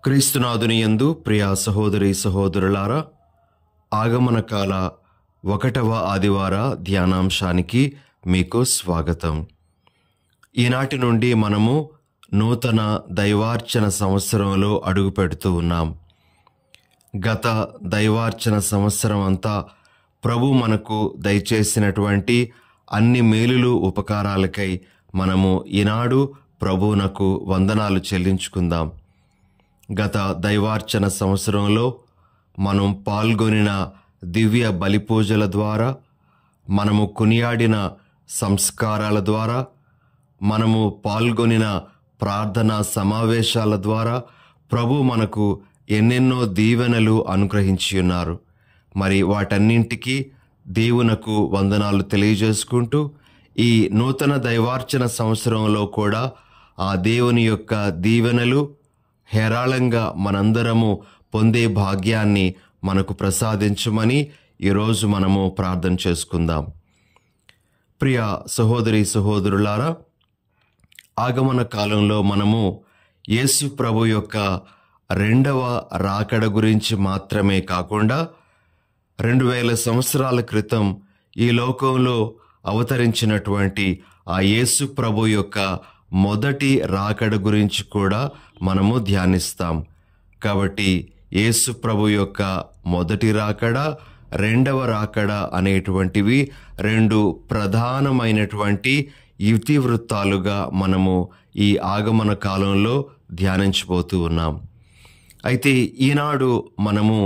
క్రీస్తునాథుని యందు ప్రియ సహోదరి సహోదరులారా, ఆగమన కాల 1వ ఆదివార ధ్యానాంశానికి మీకు స్వాగతం. ఈనాటి నుండి మనము నూతన దైవార్చన సంవత్సరంలో అడుగు పెడుతూ ఉన్నాం. గత దైవార్చన సంవత్సరం అంతా ప్రభు మనకు దయచేసినటువంటి అన్ని మేలులు ఉపకారాలకై మనము ఈనాడు ప్రభువునకు వందనాలు చెల్లించుకుందాం. గత దైవార్చన సంవత్సరంలో మనం పాల్గొనిన దివ్య బలిపూజల ద్వారా, మనము కొనియాడిన సంస్కారాల ద్వారా, మనము పాల్గొనిన ప్రార్థనా సమావేశాల ద్వారా ప్రభు మనకు ఎన్నెన్నో దీవెనలు అనుగ్రహించి ఉన్నారు. మరి వాటన్నింటికీ దేవునకు వందనాలు తెలియజేసుకుంటూ, ఈ నూతన దైవార్చన సంవత్సరంలో కూడా ఆ దేవుని యొక్క దీవెనలు హేరాళంగా మనందరము పొందే భాగ్యాన్ని మనకు ప్రసాదించమని ఈరోజు మనము ప్రార్థన చేసుకుందాం. ప్రియ సహోదరి సహోదరులారా, ఆగమన కాలంలో మనము యేసు ప్రభు యొక్క 2వ రాకడ గురించి మాత్రమే కాకుండా 2000 సంవత్సరాల క్రితం ఈ లోకంలో అవతరించినటువంటి ఆ యేసు ప్రభు యొక్క మొదటి రాకడ గురించి కూడా మనము ధ్యానిస్తాం. కాబట్టి యేసు ప్రభు యొక్క మొదటి రాకడ, 2వ రాకడ అనేటువంటివి 2 ప్రధానమైనటువంటి ఇతివృత్తాలుగా మనము ఈ ఆగమన కాలంలో ధ్యానించబోతూ ఉన్నాం. అయితే ఈనాడు మనము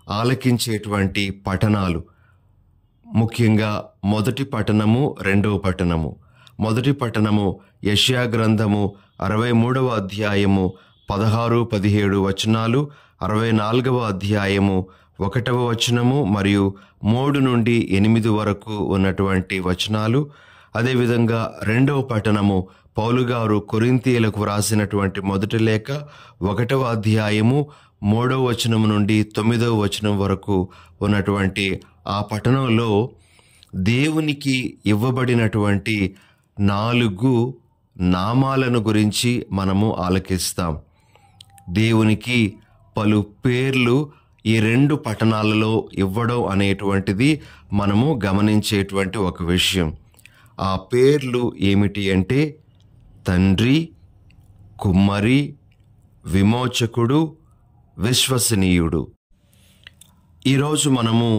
ఆలకించేటువంటి పఠనాలు, ముఖ్యంగా మొదటి పఠనము, 2వ పఠనము. మొదటి పఠనము యెషయా గ్రంథము 63వ అధ్యాయము 16-17 వచనాలు, 64వ అధ్యాయము 1వ వచనము మరియు 3 నుండి 8 వరకు ఉన్నటువంటి వచనాలు. అదేవిధంగా 2వ పఠనము పౌలు గారు కొరింథీయులకు వ్రాసినటువంటి మొదటి లేఖ 1వ అధ్యాయము 3వ వచనం నుండి 9వ వచనం వరకు ఉన్నటువంటి ఆ పఠనంలో దేవునికి ఇవ్వబడినటువంటి 4 నామాలను గురించి మనము ఆలకిస్తాం. దేవునికి పలు పేర్లు ఈ 2 పఠనాలలో ఇవ్వడం అనేటువంటిది మనము గమనించేటువంటి ఒక విషయం. ఆ పేర్లు ఏమిటి అంటే తండ్రి, కుమ్మరి, విమోచకుడు, విశ్వసనీయుడు. ఈరోజు మనము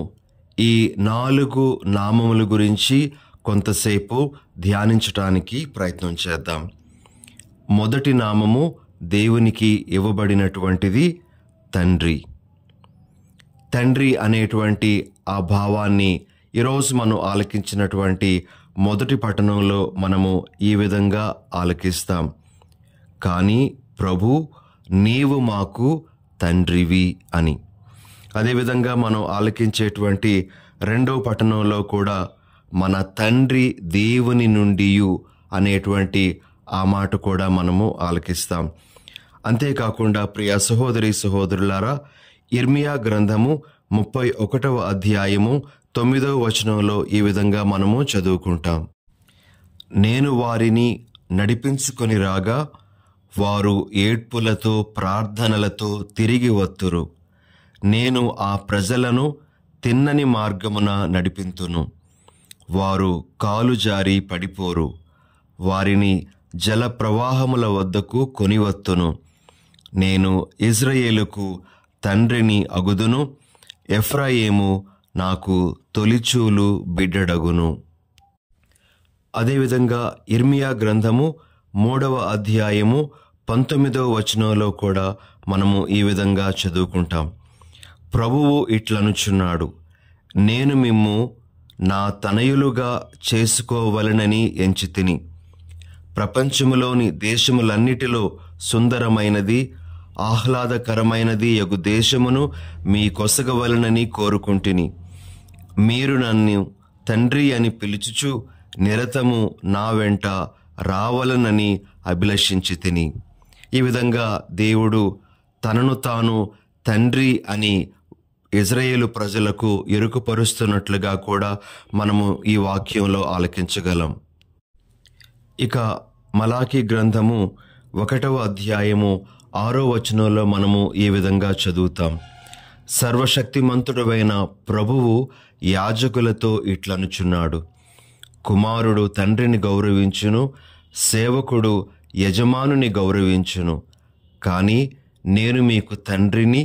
ఈ 4 నామముల గురించి కొంతసేపు ధ్యానించటానికి ప్రయత్నం చేద్దాం. మొదటి నామము దేవునికి ఇవ్వబడినటువంటిది తండ్రి. తండ్రి అనేటువంటి ఆ భావాన్ని ఈరోజు మనం ఆలకించినటువంటి మొదటి పఠనంలో మనము ఈ విధంగా ఆలకిస్తాం. కానీ ప్రభు, నీవు మాకు తండ్రివి అని. అదేవిధంగా మనం ఆలకించేటువంటి 2వ పఠనంలో కూడా మన తండ్రి దేవుని నుండియు అనేటువంటి ఆ మాట కూడా మనము ఆలకిస్తాం. అంతేకాకుండా ప్రియ సహోదరి సహోదరులారా, ఇర్మియా గ్రంథము 31వ అధ్యాయము 9వ వచనంలో ఈ విధంగా మనము చదువుకుంటాం. నేను వారిని నడిపించుకొని రాగా వారు ఏడ్పులతో ప్రార్థనలతో తిరిగి వత్తురు. నేను ఆ ప్రజలను తిన్నని మార్గమున నడిపింతును. వారు కాలు జారి పడిపోరు. వారిని జల ప్రవాహముల వద్దకు కొనివత్తును. నేను ఇజ్రాయేలుకు తండ్రిని అగుదును. ఎఫ్రాయిము నాకు తొలిచూలు బిడ్డడగును. అదేవిధంగా ఇర్మియా గ్రంథము 3వ అధ్యాయము 19వ వచనంలో కూడా మనము ఈ విధంగా చదువుకుంటాం. ప్రభువు ఇట్లనుచున్నాడు, నేను మిమ్ము నా తనయులుగా చేసుకోవలనని ఎంచితిని. ప్రపంచములోని దేశములన్నిటిలో సుందరమైనది, ఆహ్లాదకరమైనది యగు దేశమును మీ కొసగవలనని కోరుకుంటుని. మీరు నన్ను తండ్రి అని పిలుచుచు నిరతము నా వెంట రావలనని అభిలషించితిని. ఈ విధంగా దేవుడు తనను తాను తండ్రి అని ఇజ్రాయేలు ప్రజలకు ఎరుకుపరుస్తున్నట్లుగా కూడా మనము ఈ వాక్యంలో ఆలకించగలం. ఇక మలాకీ గ్రంథము 1వ అధ్యాయము 6వ వచనంలో మనము ఈ విధంగా చదువుతాం. సర్వశక్తిమంతుడైన ప్రభువు యాజకులతో ఇట్లనుచున్నాడు, కుమారుడు తండ్రిని గౌరవించును, సేవకుడు యజమానుని గౌరవించును. కానీ నేను మీకు తండ్రిని,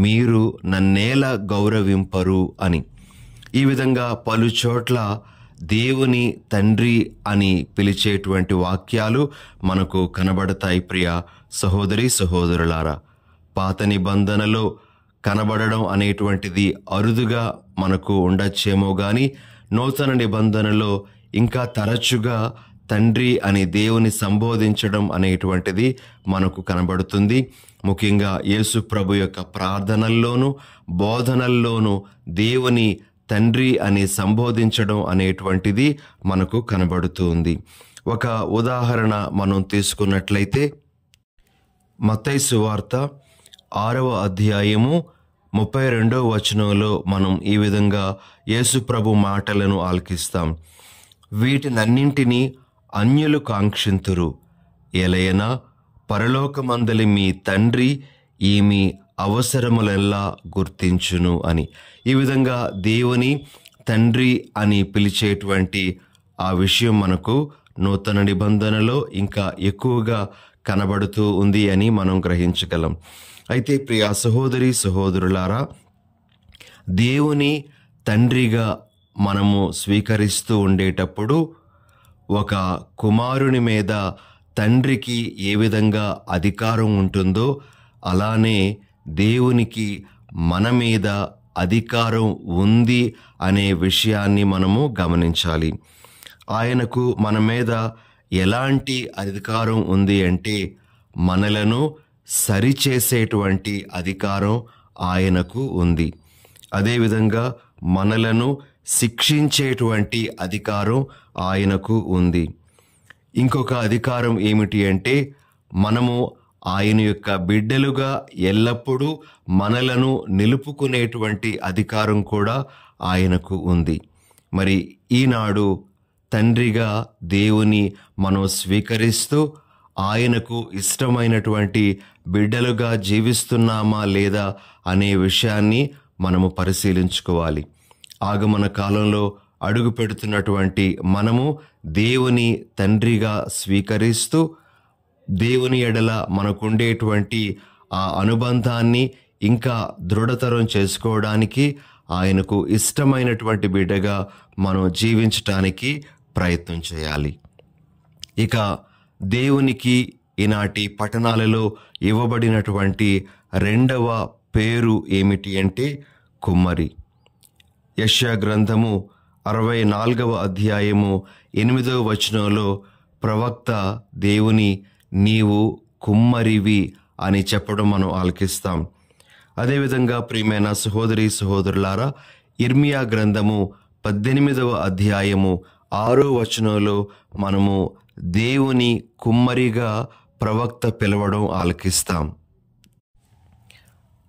మీరు నన్నేల గౌరవింపరు అని. ఈ విధంగా పలు చోట్ల దేవుని తండ్రి అని పిలిచేటువంటి వాక్యాలు మనకు కనబడతాయి. ప్రియ సహోదరి సహోదరులారా, పాత నిబంధనలో కనబడడం అనేటువంటిది అరుదుగా మనకు ఉండొచ్చేమో కానీ నూతన నిబంధనలో ఇంకా తరచుగా తండ్రి అని దేవుని సంబోధించడం అనేటువంటిది మనకు కనబడుతుంది. ముఖ్యంగా యేసు ప్రభు యొక్క ప్రార్థనల్లోనూ బోధనల్లోనూ దేవుని తండ్రి అని సంబోధించడం అనేటువంటిది మనకు కనబడుతుంది. ఒక ఉదాహరణ మనం తీసుకున్నట్లయితే మత్తయి సువార్త 6వ అధ్యాయము 32వ వచనంలో మనం ఈ విధంగా యేసు ప్రభు మాటలను ఆలకిస్తాం. వీటినన్నింటినీ అన్యులు కాంక్షింతురు, ఎలయనా పరలోకమందలి మీ తండ్రి ఈ మీ అవసరములెల్లా గుర్తించును అని. ఈ విధంగా దేవుని తండ్రి అని పిలిచేటువంటి ఆ విషయం మనకు నూతన నిబంధనలో ఇంకా ఎక్కువగా కనబడుతూ ఉంది అని మనం గ్రహించగలం. అయితే ప్రియ సహోదరి సహోదరులారా, దేవుని తండ్రిగా మనము స్వీకరిస్తూ ఉండేటప్పుడు ఒక కుమారుని మీద తండ్రికి ఏ విధంగా అధికారం ఉంటుందో అలానే దేవునికి మన మీద అధికారం ఉంది అనే విషయాన్ని మనము గమనించాలి. ఆయనకు మన మీద ఎలాంటి అధికారం ఉంది అంటే మనలను సరిచేసేటువంటి అధికారం ఆయనకు ఉంది. అదేవిధంగా మనలను శిక్షించేటువంటి అధికారం ఆయనకు ఉంది. ఇంకొక అధికారం ఏమిటి అంటే మనము ఆయన యొక్క బిడ్డలుగా ఎల్లప్పుడూ మనలను నిలుపుకునేటువంటి అధికారం కూడా ఆయనకు ఉంది. మరి ఈనాడు తండ్రిగా దేవుని మనం స్వీకరిస్తూ ఆయనకు ఇష్టమైనటువంటి బిడ్డలుగా జీవిస్తున్నామా లేదా అనే విషయాన్ని మనము పరిశీలించుకోవాలి. ఆగమన కాలంలో అడుగు పెడుతున్నటువంటి మనము దేవుని తండ్రిగా స్వీకరిస్తూ దేవుని ఎడల మనకుండేటువంటి ఆ అనుబంధాన్ని ఇంకా దృఢతరం చేసుకోవడానికి ఆయనకు ఇష్టమైనటువంటి బిడ్డగా మనం జీవించటానికి ప్రయత్నం చేయాలి. ఇక దేవునికి ఈనాటి పట్టణాలలో ఇవ్వబడినటువంటి రెండవ పేరు ఏమిటి అంటే కుమ్మరి. యెషయా గ్రంథము 64వ అధ్యాయము 8వ వచనంలో ప్రవక్త దేవుని నీవు కుమ్మరివి అని చెప్పడం మనం ఆలకిస్తాం. అదేవిధంగా ప్రియమైన సహోదరి సహోదరులారా, ఇర్మియా గ్రంథము 18వ అధ్యాయము 6వ వచనంలో మనము దేవుని కుమ్మరిగా ప్రవక్త పిలవడం ఆలకిస్తాం.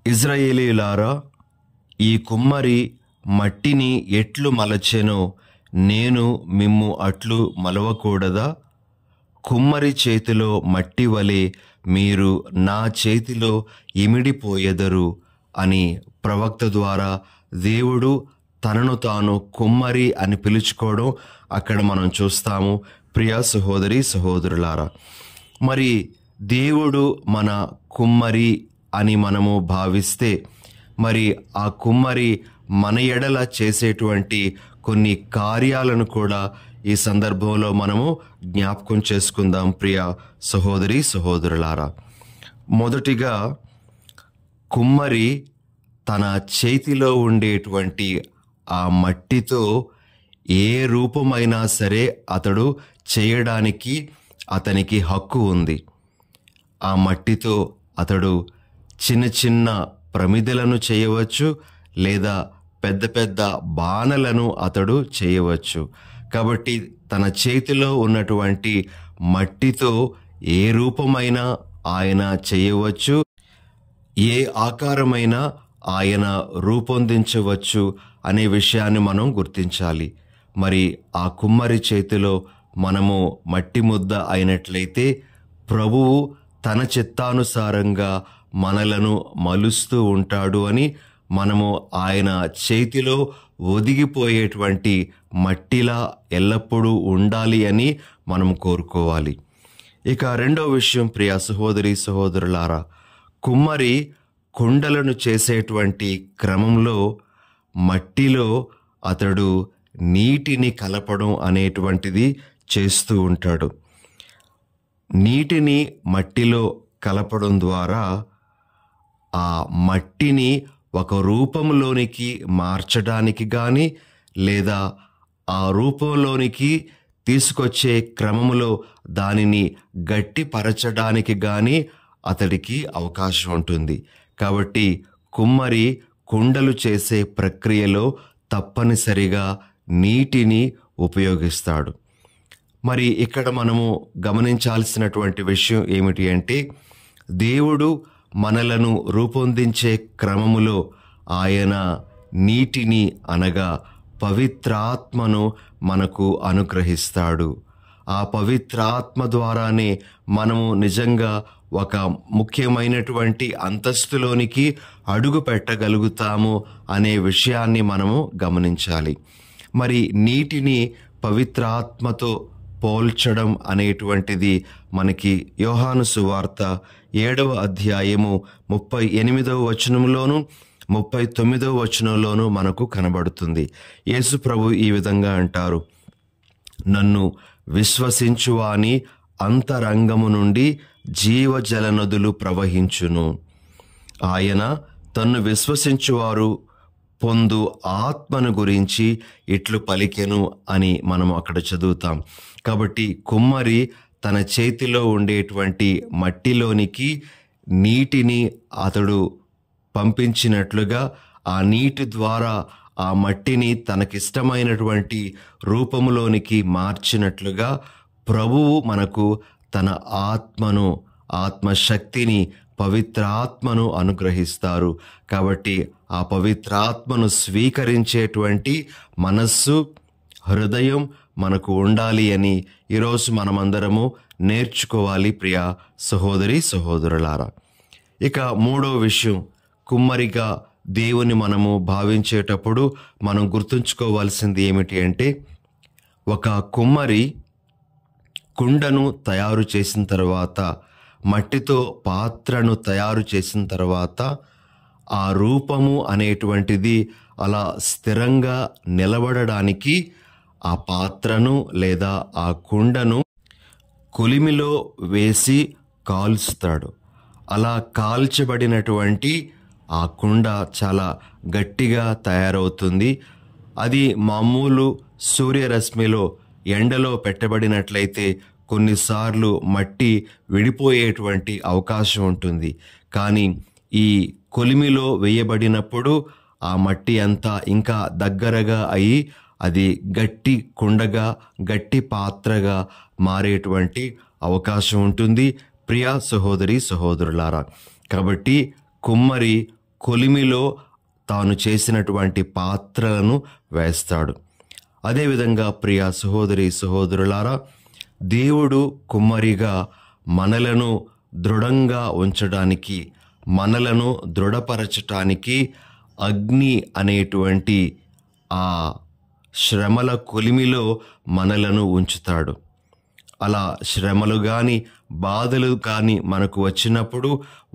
ఇజ్రాయేలీయులారా, ఈ కుమ్మరి మట్టిని ఎట్లు మలచెనో నేను మిమ్ము అట్లు మలవకూడదా? కుమ్మరి చేతిలో మట్టి వలె మీరు నా చేతిలో ఇమిడిపోయెదరు అని ప్రవక్త ద్వారా దేవుడు తనను తాను కుమ్మరి అని పిలుచుకోవడం అక్కడ మనం చూస్తాము. ప్రియ సహోదరి సహోదరులారా, మరి దేవుడు మన కుమ్మరి అని మనము భావిస్తే మరి ఆ కుమ్మరి మన ఎడల చేసేటువంటి కొన్ని కార్యాలను కూడా ఈ సందర్భంలో మనము జ్ఞాపకం చేసుకుందాం. ప్రియ సహోదరి సహోదరులారా, మొదటిగా కుమ్మరి తన చేతిలో ఉండేటువంటి ఆ మట్టితో ఏ రూపమైనా సరే అతడు చేయడానికి అతనికి హక్కు ఉంది. ఆ మట్టితో అతడు చిన్న చిన్న ప్రమిదలను చేయవచ్చు, లేదా పెద్ద పెద్ద బాణలను అతడు చేయవచ్చు. కాబట్టి తన చేతిలో ఉన్నటువంటి మట్టితో ఏ రూపమైనా ఆయన చేయవచ్చు, ఏ ఆకారమైనా ఆయన రూపొందించవచ్చు అనే విషయాన్ని మనం గుర్తించాలి. మరి ఆ కుమ్మరి చేతిలో మనము మట్టి ముద్ద అయినట్లయితే ప్రభువు తన చిత్తానుసారంగా మనలను మలుస్తూ ఉంటాడు అని మనము ఆయన చేతిలో ఒదిగిపోయేటువంటి మట్టిలా ఎల్లప్పుడూ ఉండాలి అని మనం కోరుకోవాలి. ఇక రెండో విషయం, ప్రియ సహోదరి సహోదరులారా, కుమ్మరి కుండలను చేసేటువంటి క్రమంలో మట్టిలో అతడు నీటిని కలపడం అనేటువంటిది చేస్తూ ఉంటాడు. నీటిని మట్టిలో కలపడం ద్వారా ఆ మట్టిని ఒక రూపంలోనికి మార్చడానికి కానీ లేదా ఆ రూపంలోనికి తీసుకొచ్చే క్రమంలో దానిని గట్టిపరచడానికి కానీ అతడికి అవకాశం ఉంటుంది. కాబట్టి కుమ్మరి కుండలు చేసే ప్రక్రియలో తప్పనిసరిగా నీటిని ఉపయోగిస్తాడు. మరి ఇక్కడ మనము గమనించాల్సినటువంటి విషయం ఏమిటి అంటే, దేవుడు మనలను రూపొందించే క్రమములో ఆయన నీటిని అనగా పవిత్రాత్మను మనకు అనుగ్రహిస్తాడు. ఆ పవిత్రాత్మ ద్వారానే మనము నిజంగా ఒక ముఖ్యమైనటువంటి అంతస్తులోనికి అడుగు పెట్టగలుగుతాము అనే విషయాన్ని మనము గమనించాలి. మరి నీటిని పవిత్రాత్మతో పోల్చడం అనేటువంటిది మనకి యోహాను సువార్త 7వ అధ్యాయము 38వ వచనంలోను 39వ వచనంలోను మనకు కనబడుతుంది. యేసు ప్రభు ఈ విధంగా అంటారు, నన్ను విశ్వసించువాని అంతరంగము నుండి జీవజల నదులు ప్రవహించును. ఆయన తన్ను విశ్వసించువారు పొందు ఆత్మను గురించి ఇట్లు పలికెను అని మనం అక్కడ చదువుతాం. కాబట్టి కుమ్మరి తన చేతిలో ఉండేటువంటి మట్టిలోనికి నీటిని అతడు పంపించినట్లుగా ఆ నీటి ద్వారా ఆ మట్టిని తనకిష్టమైనటువంటి రూపంలోనికి మార్చినట్లుగా ప్రభువు మనకు తన ఆత్మను, ఆత్మశక్తిని, పవిత్రాత్మను అనుగ్రహిస్తారు. కాబట్టి ఆ పవిత్రాత్మను స్వీకరించేటువంటి మనస్సు, హృదయం మనకు ఉండాలి అని ఈరోజు మనమందరము నేర్చుకోవాలి, ప్రియ సహోదరి సహోదరులారా. ఇక మూడో విషయం, కుమ్మరిగా దేవుని మనము భావించేటప్పుడు మనం గుర్తుంచుకోవాల్సింది ఏమిటి అంటే, ఒక కుమ్మరి కుండను తయారు చేసిన తర్వాత, మట్టితో పాత్రను తయారు చేసిన తర్వాత ఆ రూపము అనేటువంటిది అలా స్థిరంగా నిలబడడానికి ఆ పాత్రను లేదా ఆ కుండను కొలిమిలో వేసి కాల్చుతాడు. అలా కాల్చబడినటువంటి ఆ కుండ చాలా గట్టిగా తయారవుతుంది. అది మామూలు సూర్యరశ్మిలో ఎండలో పెట్టబడినట్లయితే కొన్నిసార్లు మట్టి విడిపోయేటువంటి అవకాశం ఉంటుంది. కానీ ఈ కొలిమిలో వేయబడినప్పుడు ఆ మట్టి అంతా ఇంకా దగ్గరగా అయి అది గట్టి కుండగా, గట్టి పాత్రగా మారేటువంటి అవకాశం ఉంటుంది, ప్రియ సహోదరి సహోదరులారా. కాబట్టి కుమ్మరి కొలిమిలో తాను చేసినటువంటి పాత్రలను వేస్తాడు. అదేవిధంగా ప్రియ సహోదరి సహోదరులారా, దేవుడు కుమ్మరిగా మనలను దృఢంగా ఉంచడానికి, మనలను దృఢపరచటానికి అగ్ని అనేటువంటి ఆ శ్రమల కొలిమిలో మనలను ఉంచుతాడు. అలా శ్రమలు కానీ బాధలు కానీ మనకు వచ్చినప్పుడు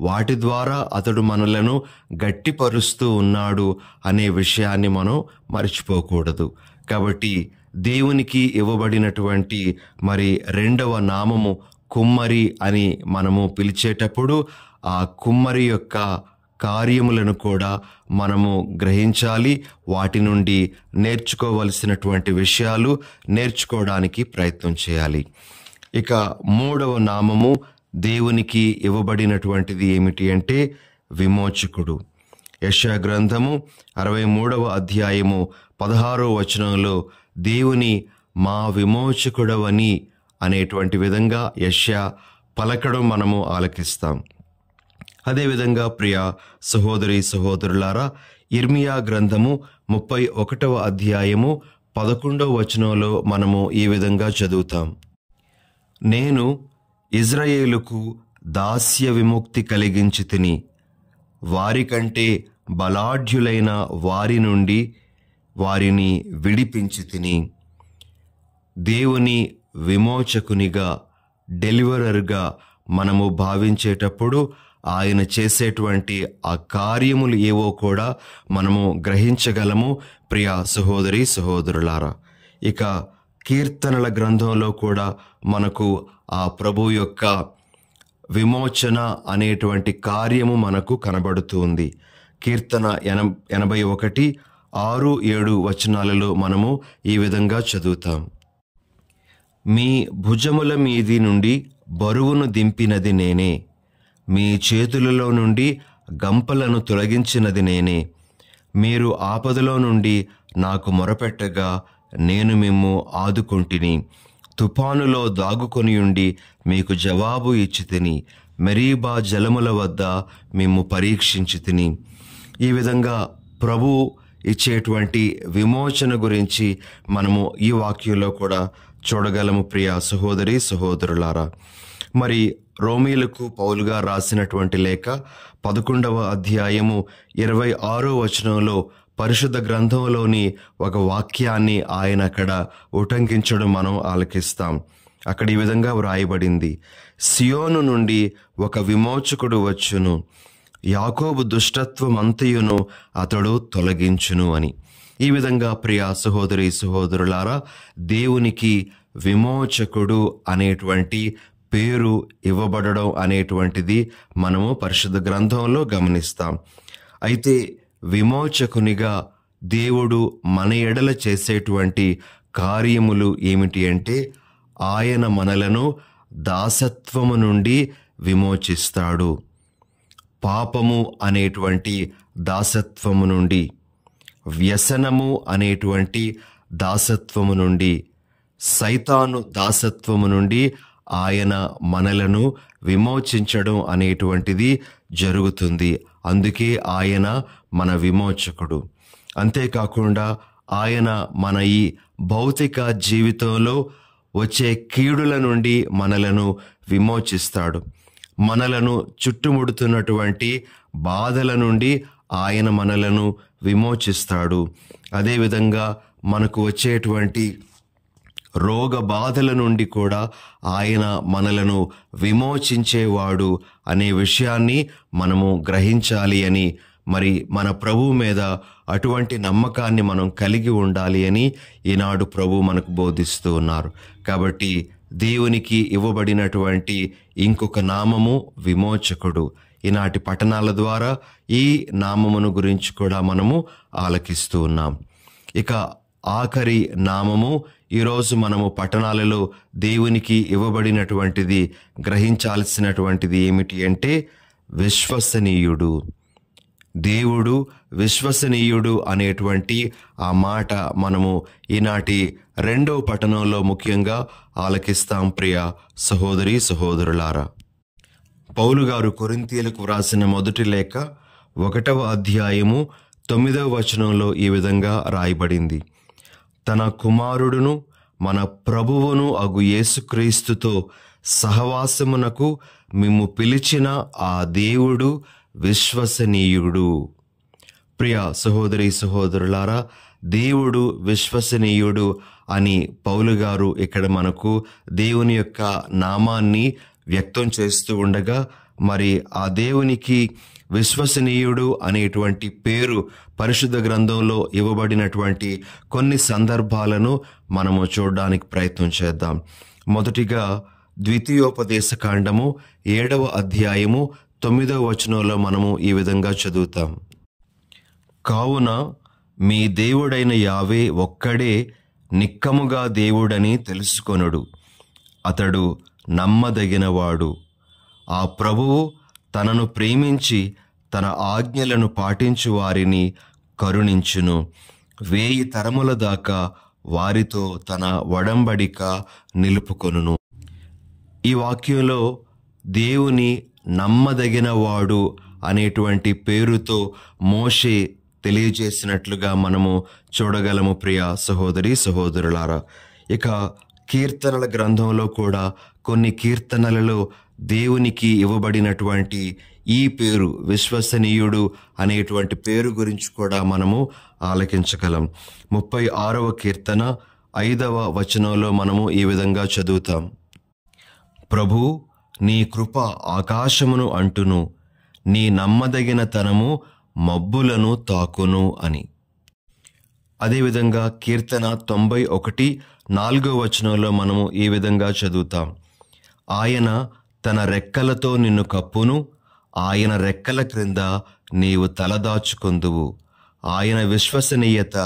వాటి ద్వారా అతడు మనలను గట్టిపరుస్తూ ఉన్నాడు అనే విషయాన్ని మనం మర్చిపోకూడదు. కాబట్టి దేవునికి ఇవ్వబడినటువంటి మరి రెండవ నామము కుమ్మరి అని మనము పిలిచేటప్పుడు ఆ కుమ్మరి యొక్క కార్యములను కూడా మనము గ్రహించాలి. వాటి నుండి నేర్చుకోవలసినటువంటి విషయాలు నేర్చుకోవడానికి ప్రయత్నం చేయాలి. ఇక మూడవ నామము దేవునికి ఇవ్వబడినటువంటిది ఏమిటి అంటే విమోచకుడు. యెషయా గ్రంథము 63వ అధ్యాయము 16వ వచనంలో దేవుని మా విమోచకుడవని అనేటువంటి విధంగా యెషయా పలకడం మనము ఆలకిస్తాం. అదేవిధంగా ప్రియ సహోదరి సహోదరులారా, ఇర్మియా గ్రంథము 31వ అధ్యాయము 11వ వచనంలో మనము ఈ విధంగా చదువుతాం, నేను ఇజ్రాయేలుకు దాస్య విముక్తి కలిగించి తిని, వారికంటే బలాఢ్యులైన వారి నుండి వారిని విడిపించి తిని. దేవుని విమోచకునిగా, డెలివరర్గా మనము భావించేటప్పుడు ఆయన చేసేటువంటి ఆ కార్యములు ఏవో కూడా మనము గ్రహించగలము. ప్రియ సహోదరి సహోదరులారా, ఇక కీర్తనల గ్రంథంలో కూడా మనకు ఆ ప్రభు యొక్క విమోచన అనేటువంటి కార్యము మనకు కనబడుతుంది. కీర్తన 81, 6, 7 వచనాలలో మనము ఈ విధంగా చదువుతాం. మీ భుజముల మీది నుండి బరువును దింపినది నేనే, మీ చేతులలో నుండి గంపలను తొలగించినది నేనే. మీరు ఆపదలో నుండి నాకు మొరపెట్టగా నేను మిమ్ము ఆదుకొంటిని. తుఫానులో దాగుకొనియుండి మీకు జవాబు ఇచ్చి తిని, మెరీబా జలముల వద్ద మిమ్ము పరీక్షించి తిని. ఈ విధంగా ప్రభు ఇచ్చేటువంటి విమోచన గురించి మనము ఈ వాక్యంలో కూడా చూడగలము. ప్రియ సహోదరి సహోదరులారా, మరి రోమీలకు పౌలుగా రాసినటువంటి లేఖ 11వ అధ్యాయము 26వ వచనంలో పరిశుద్ధ గ్రంథంలోని ఒక వాక్యాన్ని ఆయన అక్కడ ఉటంకించడం మనం ఆలకిస్తాం. అక్కడ ఈ విధంగా వ్రాయబడింది, సియోను నుండి ఒక విమోచకుడు వచ్చును, యాకోబు దుష్టత్వమంతయును అతడు తొలగించును అని. ఈ విధంగా ప్రియ సహోదరి సహోదరులారా, దేవునికి విమోచకుడు అనేటువంటి పేరు ఇవ్వబడడం అనేటువంటిది మనము పరిశుద్ధ గ్రంథంలో గమనిస్తాం. అయితే విమోచకునిగా దేవుడు మన ఎడల చేసేటువంటి కార్యములు ఏమిటి అంటే, ఆయన మనలను దాసత్వము నుండి విమోచిస్తాడు. పాపము అనేటువంటి దాసత్వము నుండి, వ్యసనము అనేటువంటి దాసత్వము నుండి, సైతాను దాసత్వము నుండి ఆయన మనలను విమోచించడం అనేటువంటిది జరుగుతుంది. అందుకే ఆయన మన విమోచకుడు. అంతేకాకుండా ఆయన మన ఈ భౌతిక జీవితంలో వచ్చే కీడుల నుండి మనలను విమోచిస్తాడు. మనలను చుట్టుముడుతున్నటువంటి బాధల నుండి ఆయన మనలను విమోచిస్తాడు. అదేవిధంగా మనకు వచ్చేటువంటి రోగ బాధల నుండి కూడా ఆయన మనలను విమోచించేవాడు అనే విషయాన్ని మనము గ్రహించాలి అని, మరి మన ప్రభువు మీద అటువంటి నమ్మకాన్ని మనం కలిగి ఉండాలి అని ఈనాడు ప్రభు మనకు బోధిస్తూ ఉన్నారు. కాబట్టి దేవునికి ఇవ్వబడినటువంటి ఇంకొక నామము విమోచకుడు. ఈనాటి పఠనాల ద్వారా ఈ నామమును గురించి కూడా మనము ఆలకిస్తూ ఉన్నాం. ఇక ఆఖరి నామము ఈరోజు మనము పట్టణాలలో దేవునికి ఇవ్వబడినటువంటిది, గ్రహించాల్సినటువంటిది ఏమిటి అంటే విశ్వసనీయుడు. దేవుడు విశ్వసనీయుడు అనేటువంటి ఆ మాట మనము ఈనాటి 2వ పట్టణంలో ముఖ్యంగా ఆలకిస్తాం. ప్రియ సహోదరి సహోదరులారా, పౌలు గారు కొరింథీయులకు వ్రాసిన మొదటి లేఖ 1వ అధ్యాయము 9వ వచనంలో ఈ విధంగా రాయబడింది, తన కుమారుడును మన ప్రభువును అగు యేసుక్రీస్తుతో సహవాసమునకు మిమ్ము పిలిచిన ఆ దేవుడు విశ్వసనీయుడు. ప్రియ సహోదరి సహోదరులారా, దేవుడు విశ్వసనీయుడు అని పౌలు గారు ఇక్కడ మనకు దేవుని యొక్క నామాన్ని వ్యక్తం చేస్తూ ఉండగా, మరి ఆ దేవునికి విశ్వసనీయుడు అనేటువంటి పేరు పరిశుద్ధ గ్రంథంలో ఇవ్వబడినటువంటి కొన్ని సందర్భాలను మనము చూడడానికి ప్రయత్నం చేద్దాం. మొదటిగా ద్వితీయోపదేశ కాండము 7వ అధ్యాయము 9వ వచనంలో మనము ఈ విధంగా చదువుతాం, కావున మీ దేవుడైన యావే ఒక్కడే నిక్కముగా దేవుడని తెలుసుకొనుడు, అతడు నమ్మదగినవాడు. ఆ ప్రభువు తనను ప్రేమించి తన ఆజ్ఞలను పాటించు వారిని కరుణించును. 1000 తరముల దాకా వారితో తన ఒడంబడిక నిలుపుకొనును. ఈ వాక్యంలో దేవుని నమ్మదగినవాడు అనేటువంటి పేరుతో మోషే తెలియజేసినట్లుగా మనము చూడగలము. ప్రియ సహోదరి సహోదరులారా, ఇక కీర్తనల గ్రంథంలో కూడా కొన్ని కీర్తనలలో దేవునికి ఇవ్వబడినటువంటి ఈ పేరు విశ్వసనీయుడు అనేటువంటి పేరు గురించి కూడా మనము ఆలకించగలం. 36వ కీర్తన 5వ వచనంలో మనము ఈ విధంగా చదువుతాం. ప్రభు, నీ కృప ఆకాశమును అంటును, నీ నమ్మదగిన తనము మబ్బులను తాకును అని. అదేవిధంగా కీర్తన 91 4వ వచనంలో మనము ఈ విధంగా చదువుతాం. ఆయన తన రెక్కలతో నిన్ను కప్పును, ఆయన రెక్కల క్రింద నీవు తలదాచుకొందువు. ఆయన విశ్వసనీయత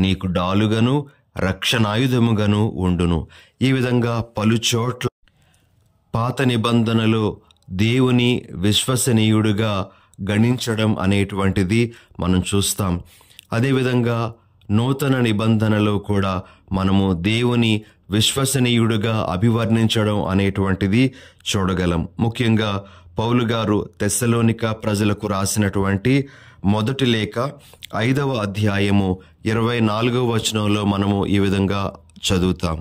నీకు డాలుగను రక్షణాయుధముగాను ఉండును. ఈ విధంగా పలుచోట్ల పాత నిబంధనలో దేవుని విశ్వసనీయుడుగా గణించడం అనేటువంటిది మనం చూస్తాం. అదేవిధంగా నూతన నిబంధనలో కూడా మనము దేవుని విశ్వసనీయుడుగా అభివర్ణించడం అనేటువంటిది చూడగలం. ముఖ్యంగా పౌలు గారు తెస్సలోనిక ప్రజలకు రాసినటువంటి మొదటి లేఖ 5వ అధ్యాయము 24వ వచనంలో మనము ఈ విధంగా చదువుతాం.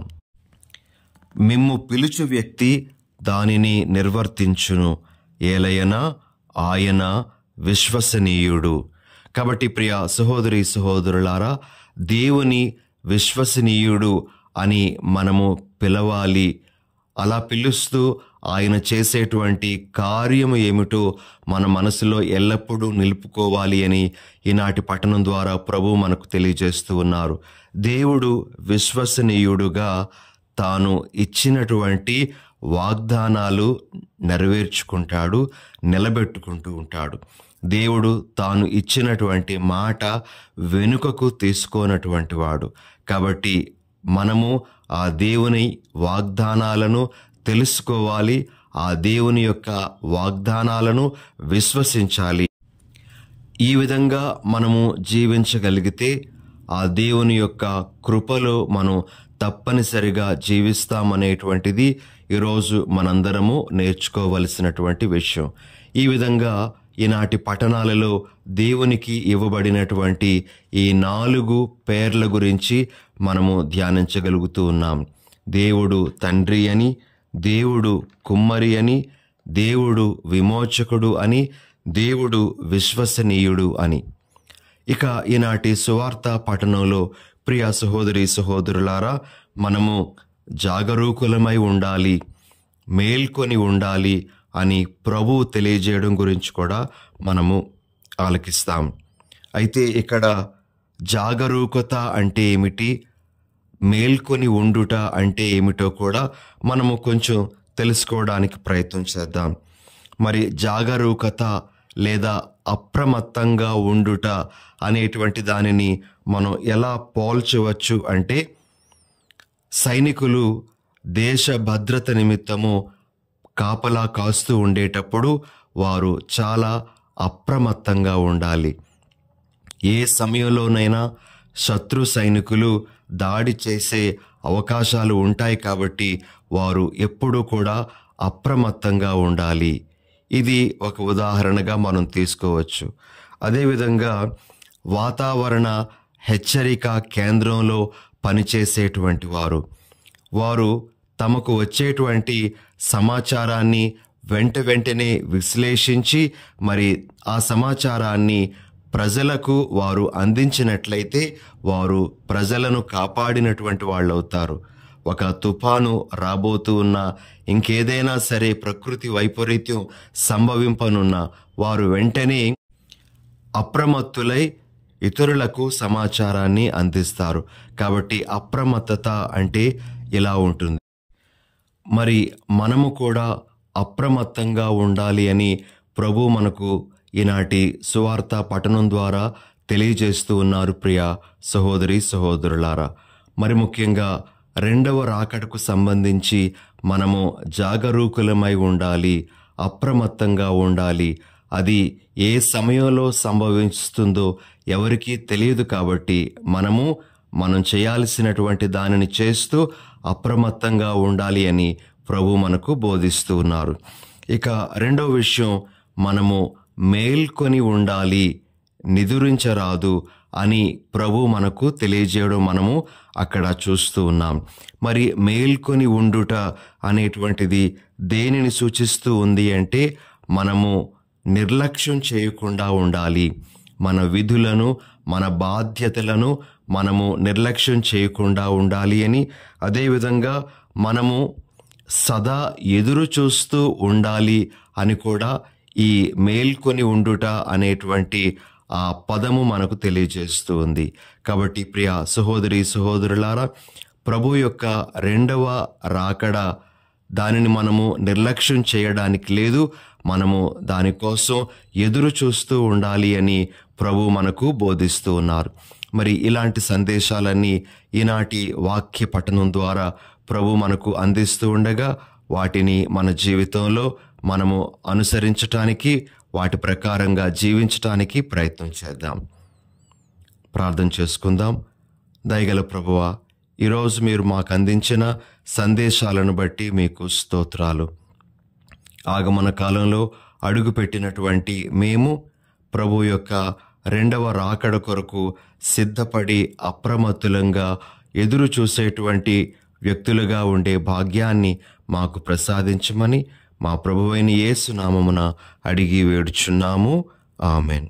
మిమ్ము పిలుచు వ్యక్తి దానిని నిర్వర్తించును, ఏలయనా ఆయన విశ్వసనీయుడు. కాబట్టి ప్రియ సహోదరి సహోదరులారా, దేవుని విశ్వసనీయుడు అని మనము పిలవాలి. అలా పిలుస్తూ ఆయన చేసేటువంటి కార్యము ఏమిటో మన మనసులో ఎల్లప్పుడూ నిలుపుకోవాలి అని ఈనాటి పఠనం ద్వారా ప్రభు మనకు తెలియజేస్తూ ఉన్నారు. దేవుడు విశ్వసనీయుడుగా తాను ఇచ్చినటువంటి వాగ్దానాలు నెరవేర్చుకుంటాడు, నిలబెట్టుకుంటూ ఉంటాడు. దేవుడు తాను ఇచ్చినటువంటి మాట వెనుకకు తీసుకోనటువంటి వాడు. కాబట్టి మనము ఆ దేవుని వాగ్దానాలను తెలుసుకోవాలి, ఆ దేవుని యొక్క వాగ్దానాలను విశ్వసించాలి. ఈ విధంగా మనము జీవించగలిగితే ఆ దేవుని యొక్క కృపలో మనం తప్పనిసరిగా జీవిస్తామనేటువంటిది ఈరోజు మనందరము నేర్చుకోవలసినటువంటి విషయం. ఈ విధంగా ఈనాటి పఠనాలలో దేవునికి ఇవ్వబడినటువంటి ఈ 4 పేర్ల గురించి మనము ధ్యానించగలుగుతూ ఉన్నాం. దేవుడు తండ్రి అని, దేవుడు కుమ్మరి అని, దేవుడు విమోచకుడు అని, దేవుడు విశ్వసనీయుడు అని. ఇక ఈనాటి సువార్త పఠనంలో ప్రియ సహోదరి సహోదరులారా, మనము జాగరూకులమై ఉండాలి, మేల్కొని ఉండాలి అని ప్రభువు తెలియజేయడం గురించి కూడా మనము ఆలకిస్తాం. అయితే ఇక్కడ జాగరూకత అంటే ఏమిటి, మేల్కొని ఉండుట అంటే ఏమిటో కూడా మనము కొంచెం తెలుసుకోవడానికి ప్రయత్నం చేద్దాం. మరి జాగరూకత లేదా అప్రమత్తంగా ఉండుట అనేటువంటి దానిని మనం ఎలా పోల్చవచ్చు అంటే, సైనికులు దేశ భద్రత నిమిత్తము కాపలా కాస్తూ ఉండేటప్పుడు వారు చాలా అప్రమత్తంగా ఉండాలి. ఏ సమయంలోనైనా శత్రు సైనికులు దాడి చేసే అవకాశాలు ఉంటాయి. కాబట్టి వారు ఎప్పుడూ కూడా అప్రమత్తంగా ఉండాలి. ఇది ఒక ఉదాహరణగా మనం తీసుకోవచ్చు. అదేవిధంగా వాతావరణ హెచ్చరిక కేంద్రంలో పనిచేసేటువంటి వారు తమకు వచ్చేటువంటి సమాచారాన్ని వెంటనే విశ్లేషించి మరి ఆ సమాచారాన్ని ప్రజలకు వారు అందించినట్లయితే వారు ప్రజలను కాపాడినటువంటి వాళ్ళు అవుతారు. ఒక తుఫాను రాబోతూ ఉన్నా, ఇంకేదైనా సరే ప్రకృతి వైపరీత్యం సంభవింపనున్నా వారు వెంటనే అప్రమత్తులై ఇతరులకు సమాచారాన్ని అందిస్తారు. కాబట్టి అప్రమత్తత అంటే ఇలా ఉంటుంది. మరి మనము కూడా అప్రమత్తంగా ఉండాలి అని ప్రభు మనకు ఈనాటి సువార్త పఠనం ద్వారా తెలియజేస్తూ ఉన్నారు. ప్రియ సహోదరి సహోదరులారా, మరి ముఖ్యంగా 2వ రాకడకు సంబంధించి మనము జాగరూకులమై ఉండాలి, అప్రమత్తంగా ఉండాలి. అది ఏ సమయంలో సంభవిస్తుందో ఎవరికీ తెలియదు. కాబట్టి మనం చేయాల్సినటువంటి దానిని చేస్తూ అప్రమత్తంగా ఉండాలి అని ప్రభు మనకు బోధిస్తూ ఉన్నారు. ఇక 2వ విషయం, మనము మేల్కొని ఉండాలి, నిదురించరాదు అని ప్రభు మనకు తెలియజేయడం మనము అక్కడ చూస్తూ ఉన్నాం. మరి మేల్కొని ఉండుట అనేటువంటిది దేనిని సూచిస్తూ ఉంది అంటే మనము నిర్లక్ష్యం చేయకుండా ఉండాలి. మన విధులను, మన బాధ్యతలను మనము నిర్లక్ష్యం చేయకుండా ఉండాలి అని, అదేవిధంగా మనము సదా ఎదురు చూస్తూ ఉండాలి అని కూడా ఈ మేల్కొని ఉండుట అనేటువంటి ఆ పదము మనకు తెలియజేస్తూ ఉంది. కాబట్టి ప్రియ సహోదరి సహోదరులారా, ప్రభు యొక్క రెండవ రాకడ దానిని మనము నిర్లక్ష్యం చేయడానికి లేదు. మనము దానికోసం ఎదురు చూస్తూ ఉండాలి అని ప్రభు మనకు బోధిస్తూ ఉన్నారు. మరి ఇలాంటి సందేశాలన్నీ ఈనాటి వాక్య పఠనం ద్వారా ప్రభు మనకు అందిస్తూ ఉండగా వాటిని మన జీవితంలో మనము అనుసరించటానికి, వాటి ప్రకారంగా జీవించటానికి ప్రయత్నం చేద్దాం. ప్రార్థన చేసుకుందాం. దయగల ప్రభువా, ఈరోజు మీరు మాకు అందించిన సందేశాలను బట్టి మీకు స్తోత్రాలు. ఆగమన కాలంలో అడుగుపెట్టినటువంటి మేము ప్రభు యొక్క రెండవ రాకడ కొరకు సిద్ధపడి అప్రమత్తులంగా ఎదురు చూసేటువంటి వ్యక్తులుగా ఉండే భాగ్యాన్ని మాకు ప్రసాదించమని మా ప్రభువైన యేసు నామమున అడిగి వేడుచున్నాము. ఆమెన్.